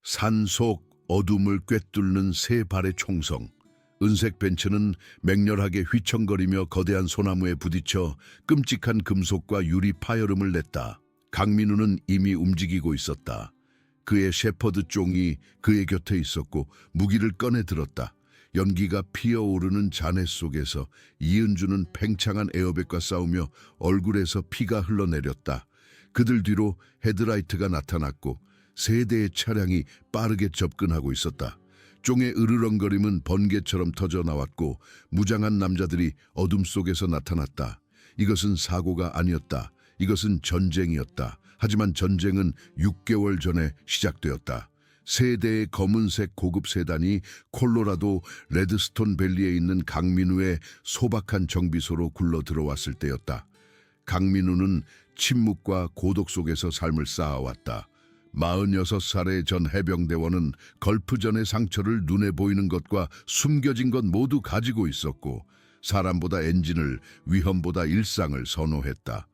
산속 어둠을 꿰뚫는 세 발의 총성. 은색 벤츠는 맹렬하게 휘청거리며 거대한 소나무에 부딪혀 끔찍한 금속과 유리 파열음을 냈다. 강민우는 이미 움직이고 있었다. 그의 셰퍼드 쫑이 그의 곁에 있었고 무기를 꺼내 들었다. 연기가 피어오르는 잔해 속에서 이은주는 팽창한 에어백과 싸우며 얼굴에서 피가 흘러내렸다. 그들 뒤로 헤드라이트가 나타났고 세 대의 차량이 빠르게 접근하고 있었다. 쫑의 으르렁거림은 번개처럼 터져 나왔고 무장한 남자들이 어둠 속에서 나타났다. 이것은 사고가 아니었다. 이것은 전쟁이었다. 하지만 전쟁은 6개월 전에 시작되었다. 세 대의 검은색 고급 세단이 콜로라도 레드스톤 밸리에 있는 강민우의 소박한 정비소로 굴러 들어왔을 때였다. 강민우는 침묵과 고독 속에서 삶을 쌓아왔다. 46살의 전 해병대원은 걸프전의 상처를 눈에 보이는 것과 숨겨진 것 모두 가지고 있었고 사람보다 엔진을, 위험보다 일상을 선호했다.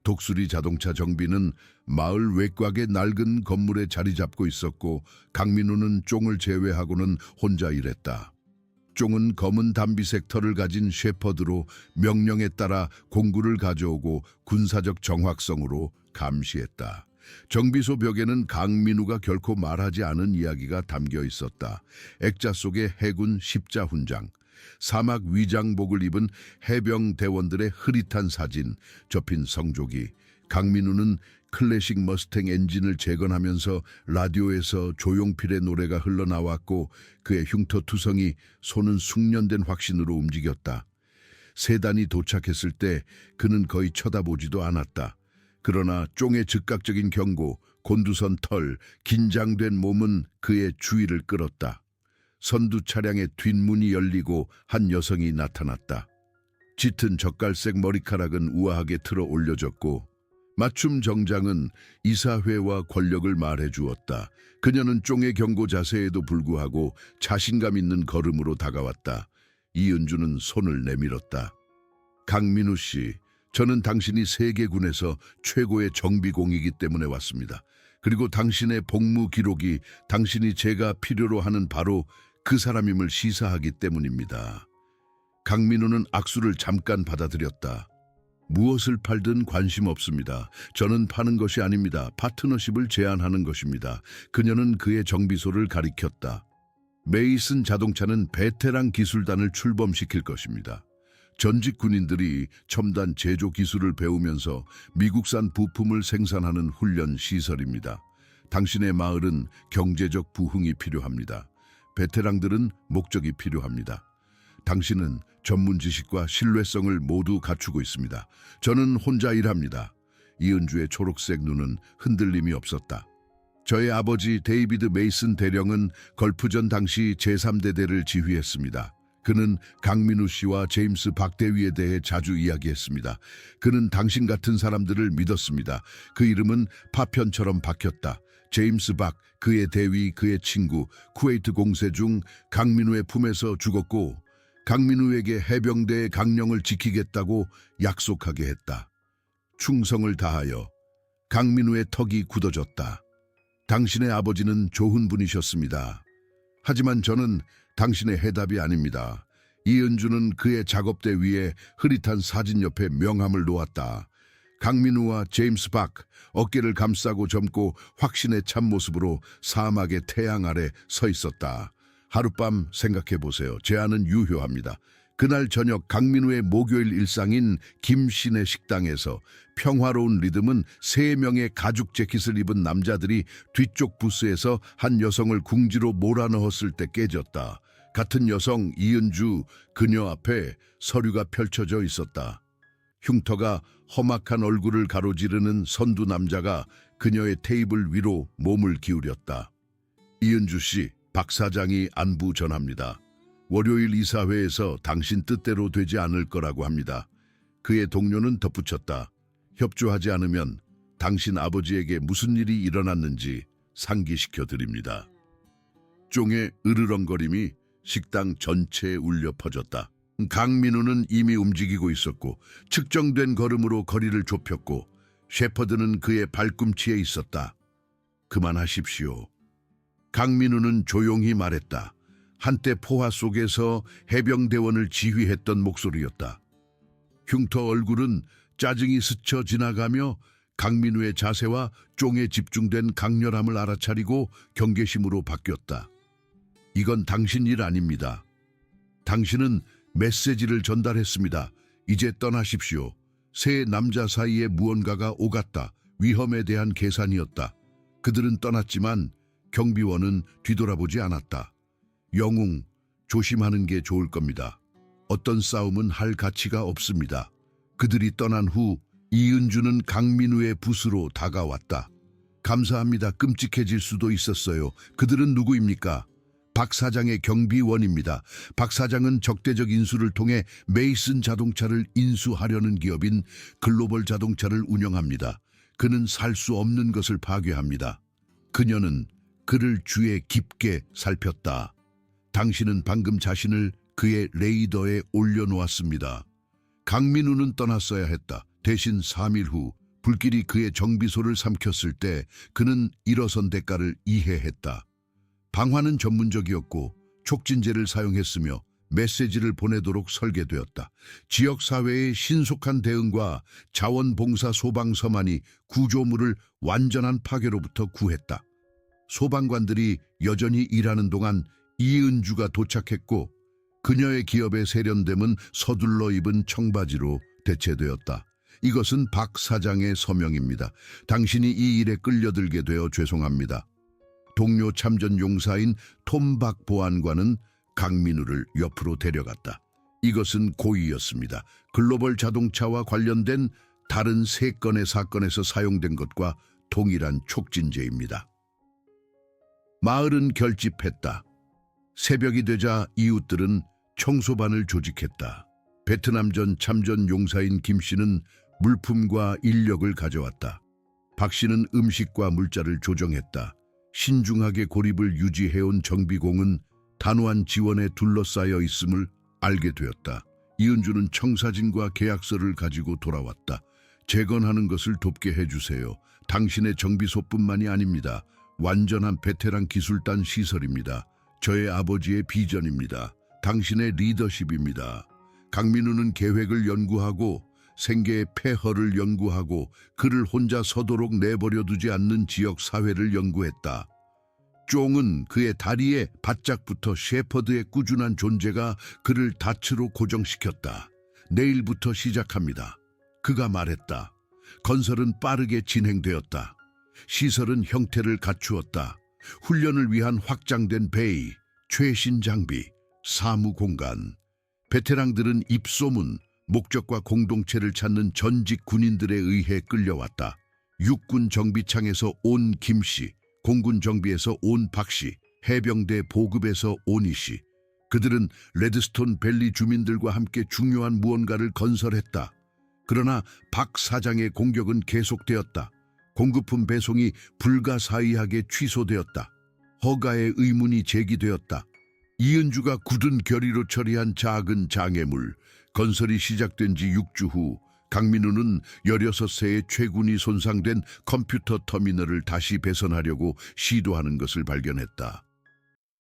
독수리 자동차 정비는 마을 외곽의 낡은 건물에 자리 잡고 있었고 강민우는 쫑을 제외하고는 혼자 일했다. 쫑은 검은 담비색 털을 가진 셰퍼드로 명령에 따라 공구를 가져오고 군사적 정확성으로 감시했다. 정비소 벽에는 강민우가 결코 말하지 않은 이야기가 담겨 있었다. 액자 속에 해군 십자 훈장, 사막 위장복을 입은 해병대원들의 흐릿한 사진, 접힌 성조기. 강민우는 클래식 머스탱 엔진을 재건하면서 라디오에서 조용필의 노래가 흘러나왔고 그의 흉터투성이 손은 숙련된 확신으로 움직였다. 세단이 도착했을 때 그는 거의 쳐다보지도 않았다. 그러나 쫑의 즉각적인 경고, 곤두선 털, 긴장된 몸은 그의 주의를 끌었다. 선두 차량의 뒷문이 열리고 한 여성이 나타났다. 짙은 젓갈색 머리카락은 우아하게 틀어 올려졌고 맞춤 정장은 이사회와 권력을 말해주었다. 그녀는 쫑의 경고 자세에도 불구하고 자신감 있는 걸음으로 다가왔다. 이은주는 손을 내밀었다. 강민우 씨, 저는 당신이 세계군에서 최고의 정비공이기 때문에 왔습니다. 그리고 당신의 복무 기록이 당신이 제가 필요로 하는 바로 그 사람임을 시사하기 때문입니다. 강민우는 악수를 잠깐 받아들였다. 무엇을 팔든 관심 없습니다. 저는 파는 것이 아닙니다. 파트너십을 제안하는 것입니다. 그녀는 그의 정비소를 가리켰다. 메이슨 자동차는 베테랑 기술단을 출범시킬 것입니다. 전직 군인들이 첨단 제조 기술을 배우면서 미국산 부품을 생산하는 훈련 시설입니다. 당신의 마을은 경제적 부흥이 필요합니다. 베테랑들은 목적이 필요합니다. 당신은 전문 지식과 신뢰성을 모두 갖추고 있습니다. 저는 혼자 일합니다. 이은주의 초록색 눈은 흔들림이 없었다. 저의 아버지 데이비드 메이슨 대령은 걸프전 당시 제3대대를 지휘했습니다. 그는 강민우 씨와 제임스 박 대위에 대해 자주 이야기했습니다. 그는 당신 같은 사람들을 믿었습니다. 그 이름은 파편처럼 박혔다. 제임스 박, 그의 대위, 그의 친구, 쿠웨이트 공세 중 강민우의 품에서 죽었고 강민우에게 해병대의 강령을 지키겠다고 약속하게 했다. 충성을 다하여 강민우의 턱이 굳어졌다. 당신의 아버지는 좋은 분이셨습니다. 하지만 저는 당신의 해답이 아닙니다. 이은주는 그의 작업대 위에 흐릿한 사진 옆에 명함을 놓았다. 강민우와 제임스 박, 어깨를 감싸고 젊고 확신의 참모습으로 사막의 태양 아래 서 있었다. 하룻밤 생각해보세요. 제안은 유효합니다. 그날 저녁 강민우의 목요일 일상인 김신의 식당에서 평화로운 리듬은 3명의 가죽 재킷을 입은 남자들이 뒤쪽 부스에서 한 여성을 궁지로 몰아넣었을 때 깨졌다. 같은 여성 이은주, 그녀 앞에 서류가 펼쳐져 있었다. 흉터가 험악한 얼굴을 가로지르는 선두 남자가 그녀의 테이블 위로 몸을 기울였다. 이은주 씨, 박 사장이 안부 전합니다. 월요일 이사회에서 당신 뜻대로 되지 않을 거라고 합니다. 그의 동료는 덧붙였다. 협조하지 않으면 당신 아버지에게 무슨 일이 일어났는지 상기시켜 드립니다. 쫑의 으르렁거림이 식당 전체에 울려 퍼졌다. 강민우는 이미 움직이고 있었고 측정된 걸음으로 거리를 좁혔고 셰퍼드는 그의 발꿈치에 있었다. 그만하십시오. 강민우는 조용히 말했다. 한때 포화 속에서 해병대원을 지휘했던 목소리였다. 흉터 얼굴은 짜증이 스쳐 지나가며 강민우의 자세와 쫑에 집중된 강렬함을 알아차리고 경계심으로 바뀌었다. 이건 당신 일 아닙니다. 당신은 메시지를 전달했습니다. 이제 떠나십시오. 세 남자 사이에 무언가가 오갔다. 위험에 대한 계산이었다. 그들은 떠났지만 경비원은 뒤돌아보지 않았다. 영웅, 조심하는 게 좋을 겁니다. 어떤 싸움은 할 가치가 없습니다. 그들이 떠난 후 이은주는 강민우의 붓으로 다가왔다. 감사합니다. 끔찍해질 수도 있었어요. 그들은 누구입니까? 박 사장의 경비원입니다. 박 사장은 적대적 인수를 통해 메이슨 자동차를 인수하려는 기업인 글로벌 자동차를 운영합니다. 그는 살 수 없는 것을 파괴합니다. 그녀는 그를 주에 깊게 살폈다. 당신은 방금 자신을 그의 레이더에 올려놓았습니다. 강민우는 떠났어야 했다. 대신 3일 후 불길이 그의 정비소를 삼켰을 때 그는 일어선 대가를 이해했다. 방화는 전문적이었고 촉진제를 사용했으며 메시지를 보내도록 설계되었다. 지역사회의 신속한 대응과 자원봉사 소방서만이 구조물을 완전한 파괴로부터 구했다. 소방관들이 여전히 일하는 동안 이은주가 도착했고 그녀의 기업의 세련됨은 서둘러 입은 청바지로 대체되었다. 이것은 박 사장의 서명입니다. 당신이 이 일에 끌려들게 되어 죄송합니다. 동료 참전 용사인 톰박 보안관은 강민우를 옆으로 데려갔다. 이것은 고의였습니다. 글로벌 자동차와 관련된 다른 3건의 사건에서 사용된 것과 동일한 촉진제입니다. 마을은 결집했다. 새벽이 되자 이웃들은 청소반을 조직했다. 베트남전 참전 용사인 김 씨는 물품과 인력을 가져왔다. 박 씨는 음식과 물자를 조정했다. 신중하게 고립을 유지해온 정비공은 단호한 지원에 둘러싸여 있음을 알게 되었다. 이은주는 청사진과 계약서를 가지고 돌아왔다. 재건하는 것을 돕게 해주세요. 당신의 정비소뿐만이 아닙니다. 완전한 베테랑 기술단 시설입니다. 저의 아버지의 비전입니다. 당신의 리더십입니다. 강민우는 계획을 연구하고 생계의 폐허를 연구하고 그를 혼자 서도록 내버려 두지 않는 지역 사회를 연구했다. 쫑은 그의 다리에 바짝부터 셰퍼드의 꾸준한 존재가 그를 닻으로 고정시켰다. 내일부터 시작합니다. 그가 말했다. 건설은 빠르게 진행되었다. 시설은 형태를 갖추었다. 훈련을 위한 확장된 베이, 최신 장비, 사무 공간. 베테랑들은 입소문, 목적과 공동체를 찾는 전직 군인들에 의해 끌려왔다. 육군 정비창에서 온 김씨, 공군 정비에서 온 박씨, 해병대 보급에서 온 이씨. 그들은 레드스톤 밸리 주민들과 함께 중요한 무언가를 건설했다. 그러나 박 사장의 공격은 계속되었다. 공급품 배송이 불가사의하게 취소되었다. 허가의 의문이 제기되었다. 이은주가 굳은 결의로 처리한 작은 장애물, 건설이 시작된 지 6주 후 강민우는 16세의 최군이 손상된 컴퓨터 터미널을 다시 배선하려고 시도하는 것을 발견했다.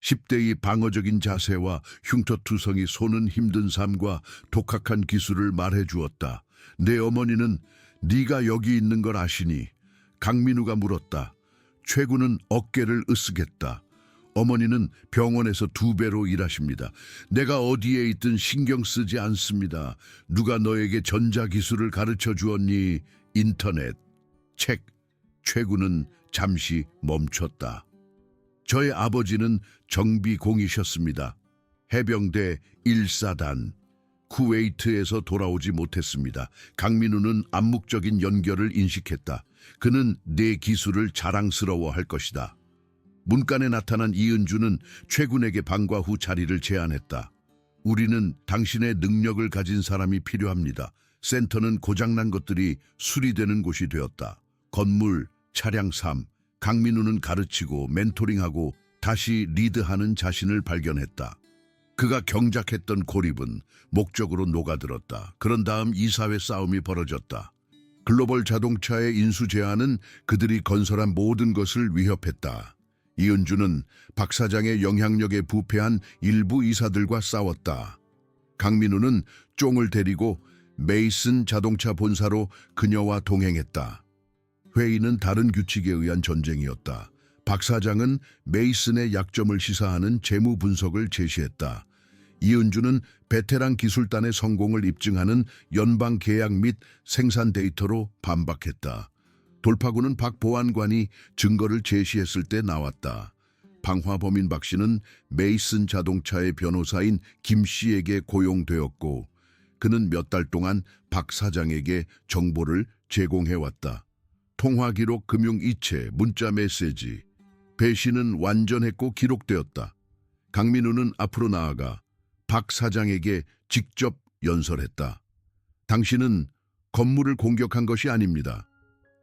10대의 방어적인 자세와 흉터투성이 손은 힘든 삶과 독학한 기술을 말해주었다. 내 어머니는 네가 여기 있는 걸 아시니? 강민우가 물었다. 최군은 어깨를 으쓱했다. 어머니는 병원에서 2배로 일하십니다. 내가 어디에 있든 신경 쓰지 않습니다. 누가 너에게 전자기술을 가르쳐 주었니? 인터넷, 책. 최군은 잠시 멈췄다. 저의 아버지는 정비공이셨습니다. 해병대 1사단. 쿠웨이트에서 돌아오지 못했습니다. 강민우는 암묵적인 연결을 인식했다. 그는 내 기술을 자랑스러워할 것이다. 문간에 나타난 이은주는 최군에게 방과 후 자리를 제안했다. 우리는 당신의 능력을 가진 사람이 필요합니다. 센터는 고장난 것들이 수리되는 곳이 되었다. 건물, 차량 삶, 강민우는 가르치고 멘토링하고 다시 리드하는 자신을 발견했다. 그가 경작했던 고립은 목적으로 녹아들었다. 그런 다음 이사회 싸움이 벌어졌다. 글로벌 자동차의 인수 제한은 그들이 건설한 모든 것을 위협했다. 이은주는 박 사장의 영향력에 부패한 일부 이사들과 싸웠다. 강민우는 쫑을 데리고 메이슨 자동차 본사로 그녀와 동행했다. 회의는 다른 규칙에 의한 전쟁이었다. 박 사장은 메이슨의 약점을 시사하는 재무 분석을 제시했다. 이은주는 베테랑 기술단의 성공을 입증하는 연방 계약 및 생산 데이터로 반박했다. 돌파구는 박 보안관이 증거를 제시했을 때 나왔다. 방화범인 박 씨는 메이슨 자동차의 변호사인 김 씨에게 고용되었고 그는 몇 달 동안 박 사장에게 정보를 제공해왔다. 통화 기록, 금융 이체, 문자 메시지. 배신은 완전했고 기록되었다. 강민우는 앞으로 나아가 박 사장에게 직접 연설했다. 당신은 건물을 공격한 것이 아닙니다.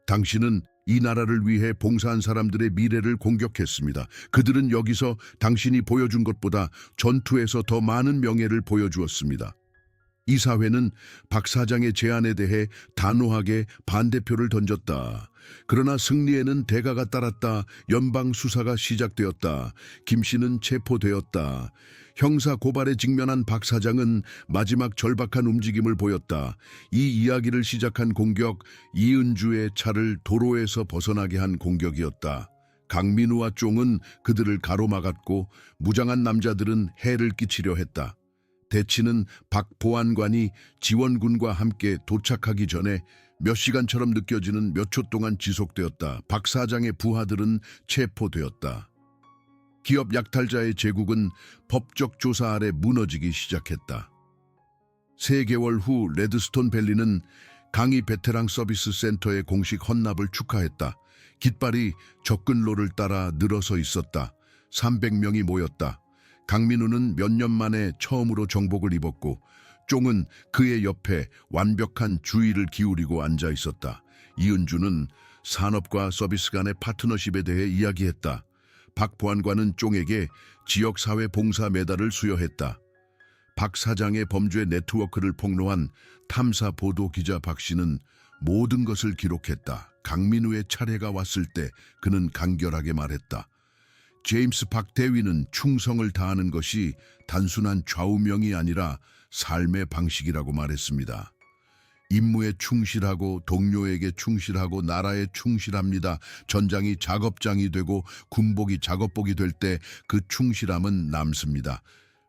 당신은 이 나라를 위해 봉사한 사람들의 미래를 공격했습니다. 그들은 여기서 당신이 보여준 것보다 전투에서 더 많은 명예를 보여주었습니다. 이 사회는 박 사장의 제안에 대해 단호하게 반대표를 던졌다. 그러나 승리에는 대가가 따랐다. 연방 수사가 시작되었다. 김 씨는 체포되었다. 형사 고발에 직면한 박 사장은 마지막 절박한 움직임을 보였다. 이 이야기를 시작한 공격, 이은주의 차를 도로에서 벗어나게 한 공격이었다. 강민우와 쫑은 그들을 가로막았고 무장한 남자들은 해를 끼치려 했다. 대치는 박 보안관이 지원군과 함께 도착하기 전에 몇 시간처럼 느껴지는 몇 초 동안 지속되었다. 박 사장의 부하들은 체포되었다. 기업 약탈자의 제국은 법적 조사 아래 무너지기 시작했다. 3개월 후 레드스톤 밸리는 강의 베테랑 서비스 센터의 공식 헌납을 축하했다. 깃발이 접근로를 따라 늘어서 있었다. 300명이 모였다. 강민우는 몇 년 만에 처음으로 정복을 입었고 쫑은 그의 옆에 완벽한 주의를 기울이고 앉아 있었다. 이은주는 산업과 서비스 간의 파트너십에 대해 이야기했다. 박 보안관은 쫑에게 지역사회 봉사 메달을 수여했다. 박 사장의 범죄 네트워크를 폭로한 탐사 보도 기자 박 씨는 모든 것을 기록했다. 강민우의 차례가 왔을 때 그는 간결하게 말했다. 제임스 박 대위는 충성을 다하는 것이 단순한 좌우명이 아니라 삶의 방식이라고 말했습니다. 임무에 충실하고 동료에게 충실하고 나라에 충실합니다. 전장이 작업장이 되고 군복이 작업복이 될 때 그 충실함은 남습니다.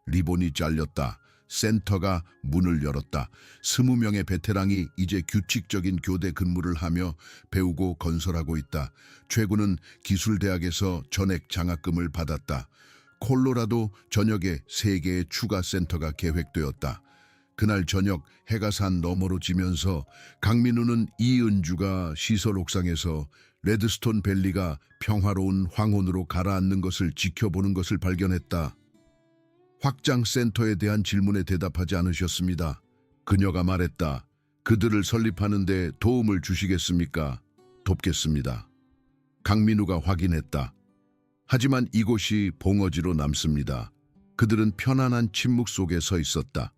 리본이 잘렸다. 센터가 문을 열었다. 20명의 베테랑이 이제 규칙적인 교대 근무를 하며 배우고 건설하고 있다. 최군은 기술대학에서 전액 장학금을 받았다. 콜로라도 전역에 3개의 추가 센터가 계획되었다. 그날 저녁 해가 산 너머로 지면서 강민우는 이은주가 시설 옥상에서 레드스톤 밸리가 평화로운 황혼으로 가라앉는 것을 지켜보는 것을 발견했다. 확장센터에 대한 질문에 대답하지 않으셨습니다. 그녀가 말했다. 그들을 설립하는 데 도움을 주시겠습니까? 돕겠습니다. 강민우가 확인했다. 하지만 이곳이 봉어지로 남습니다. 그들은 편안한 침묵 속에 서 있었다.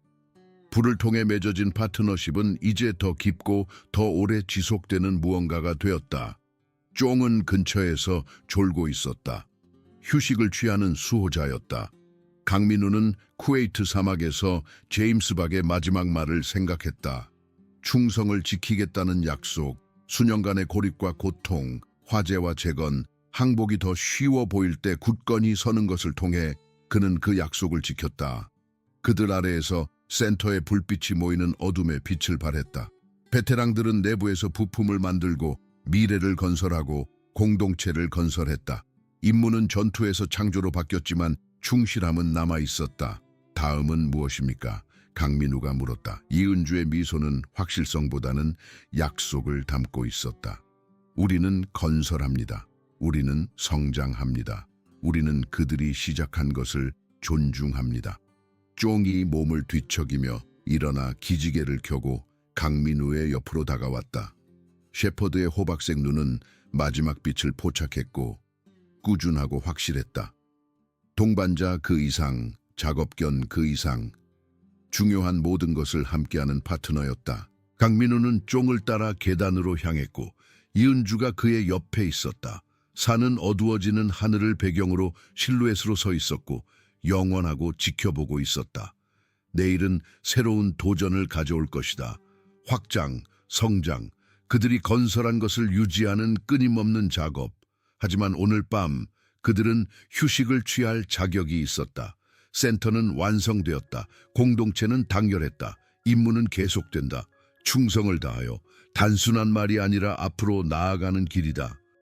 불을 통해 맺어진 파트너십은 이제 더 깊고 더 오래 지속되는 무언가가 되었다. 쫑은 근처에서 졸고 있었다. 휴식을 취하는 수호자였다. 강민우는 쿠웨이트 사막에서 제임스 박의 마지막 말을 생각했다. 충성을 지키겠다는 약속, 수년간의 고립과 고통, 화재와 재건, 항복이 더 쉬워 보일 때 굳건히 서는 것을 통해 그는 그 약속을 지켰다. 그들 아래에서 센터의 불빛이 모이는 어둠의 빛을 발했다. 베테랑들은 내부에서 부품을 만들고 미래를 건설하고 공동체를 건설했다. 임무는 전투에서 창조로 바뀌었지만 충실함은 남아있었다. 다음은 무엇입니까? 강민우가 물었다. 이은주의 미소는 확실성보다는 약속을 담고 있었다. 우리는 건설합니다. 우리는 성장합니다. 우리는 그들이 시작한 것을 존중합니다. 쫑이 몸을 뒤척이며 일어나 기지개를 켜고 강민우의 옆으로 다가왔다. 셰퍼드의 호박색 눈은 마지막 빛을 포착했고 꾸준하고 확실했다. 동반자 그 이상, 작업견 그 이상, 중요한 모든 것을 함께하는 파트너였다. 강민우는 쫑을 따라 계단으로 향했고 이은주가 그의 옆에 있었다. 산은 어두워지는 하늘을 배경으로 실루엣으로 서 있었고 영원하고 지켜보고 있었다. 내일은 새로운 도전을 가져올 것이다. 확장, 성장, 그들이 건설한 것을 유지하는 끊임없는 작업. 하지만 오늘 밤 그들은 휴식을 취할 자격이 있었다. 센터는 완성되었다. 공동체는 단결했다. 임무는 계속된다. 충성을 다하여 단순한 말이 아니라 앞으로 나아가는 길이다.